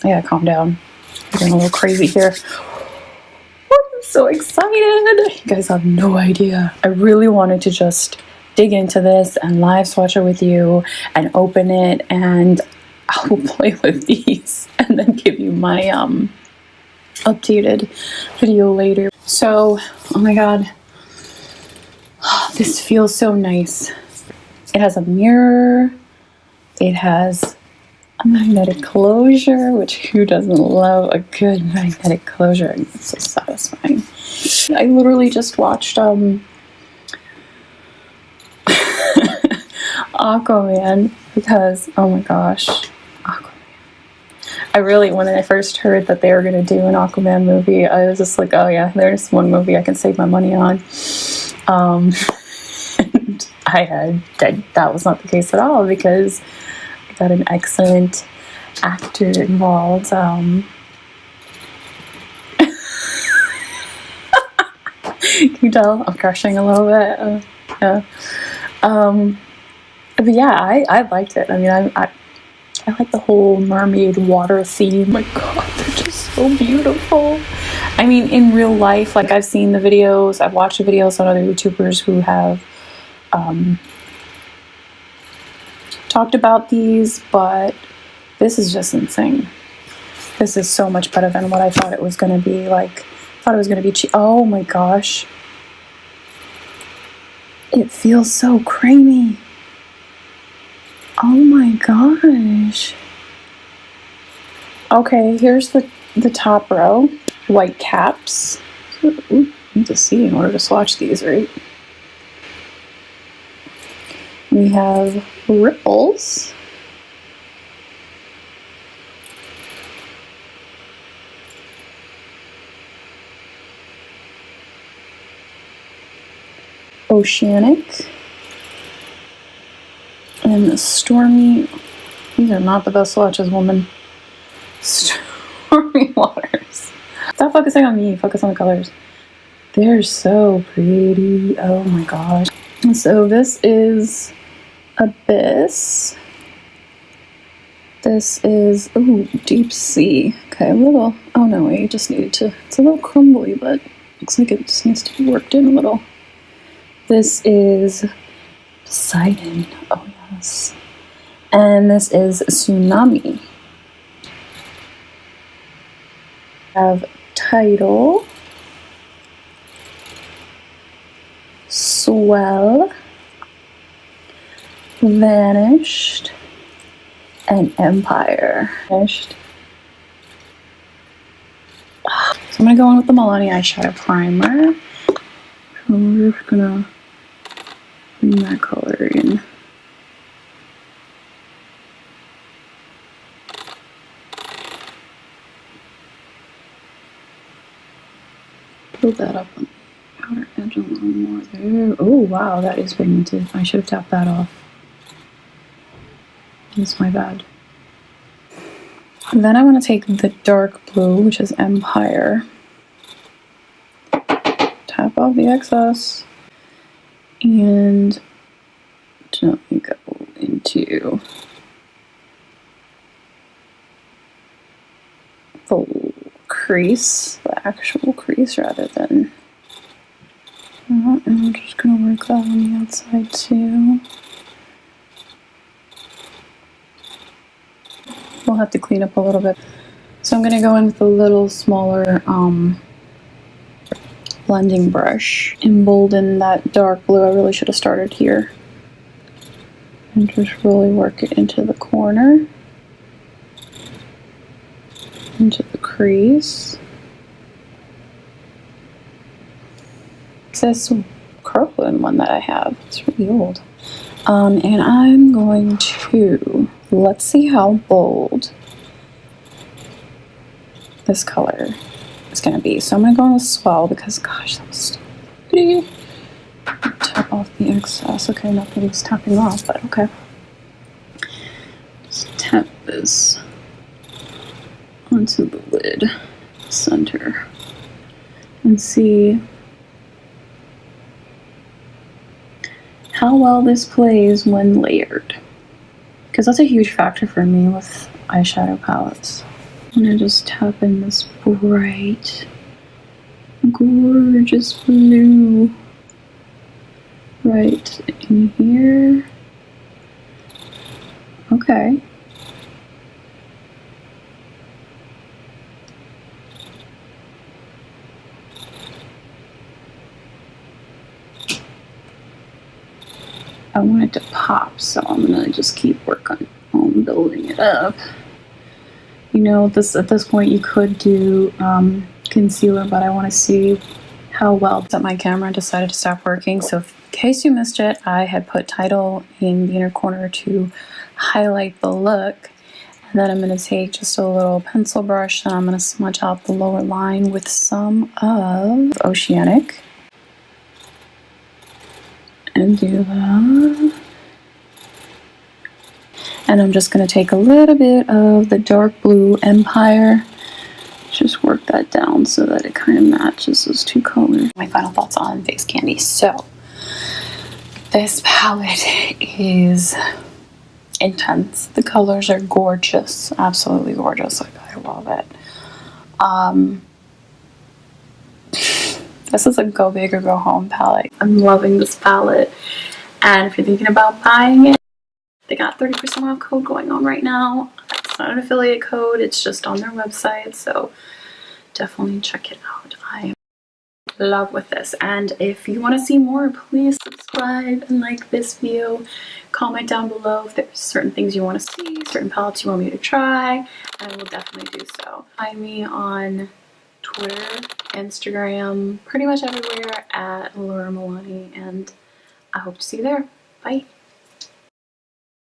I gotta calm down. I'm getting a little crazy here. I'm so excited. You guys have no idea. I really wanted to just dig into this and live swatch it with you and open it, and I will play with these and then give you my updated video later. So, oh my god, this feels so nice. It has a mirror. It has a magnetic closure, which who doesn't love a good magnetic closure? It's so satisfying. I literally just watched Aquaman because, oh my gosh, Aquaman. I really, when I first heard that they were going to do an Aquaman movie, I was just like, oh yeah, there's one movie I can save my money on. And that was not the case at all, because I got an excellent actor involved. Can you tell I'm crushing a little bit? Yeah. But yeah, I liked it. I mean, I like the whole mermaid water theme. Oh my god, they're just so beautiful. I mean, in real life, like, I've seen the videos, I've watched the videos on other YouTubers who have talked about these, but this is just insane. This is so much better than what I thought it was going to be. Like, I thought it was going to be cheap. Oh my gosh. It feels so creamy. Oh my gosh. Okay, here's the top row. White caps. Ooh, you need to see in order to swatch these, right? We have ripples. Oceanic. And the stormy. These are not the best swatches, woman. Stormy waters. Stop focusing on me, focus on the colors. They're so pretty. Oh my gosh. So this is Abyss. This is, ooh, Deep Sea. Okay, a little, oh no, wait, you just needed to, it's a little crumbly, but looks like it just needs to be worked in a little. This is Poseidon. Oh yes. And this is Tsunami. We have Tidal, Swell, Vanished, and Empire. Vanished. So I'm gonna go in with the Milani eyeshadow primer. I'm just gonna bring that color in. Build that up on the outer edge a little more there. Oh wow, that is pigmented. I should have tapped that off. That's my bad. And then I want to take the dark blue, which is Empire. Tap off the excess. And gently go into the crease, the actual crease, rather than that. And I'm just going to work that on the outside too. We'll have to clean up a little bit. So I'm going to go in with a little smaller blending brush. Embolden that dark blue. I really should have started here. And just really work it into the corner. Into the crease. It's this Kirkland one that I have. It's really old. And I'm going to, let's see how bold this color is going to be. So I'm going to go in with Swell because, gosh, that was so pretty. Tap off the excess. Okay, not that it's tapping off, but okay. Just tap this onto the lid center and see how well this plays when layered, because that's a huge factor for me with eyeshadow palettes. I'm gonna just tap in this bright, gorgeous blue right in here. Okay. I want it to pop, so I'm gonna just keep working on building it up. You know, at this point you could do concealer, but I want to see how well that my camera decided to stop working. So in case you missed it, I had put title in the inner corner to highlight the look. And then I'm going to take just a little pencil brush and I'm going to smudge out the lower line with some of Oceanic. And do that. And I'm just going to take a little bit of the dark blue Empire, just work that down so that it kind of matches those two colors. My final thoughts on Face Candy. So this palette is intense. The colors are gorgeous, absolutely gorgeous. Like, I love it. This is a go big or go home palette. I'm loving this palette, and if you're thinking about buying it, they got 30% off code going on right now. It's not an affiliate code, it's just on their website, so definitely check it out. I am in love with this, and if you want to see more, please subscribe and like this video. Comment down below if there's certain things you want to see, certain palettes you want me to try, and I will definitely do so. Find me on Twitter, Instagram, pretty much everywhere at ALURAMILANI, and I hope to see you there. Bye.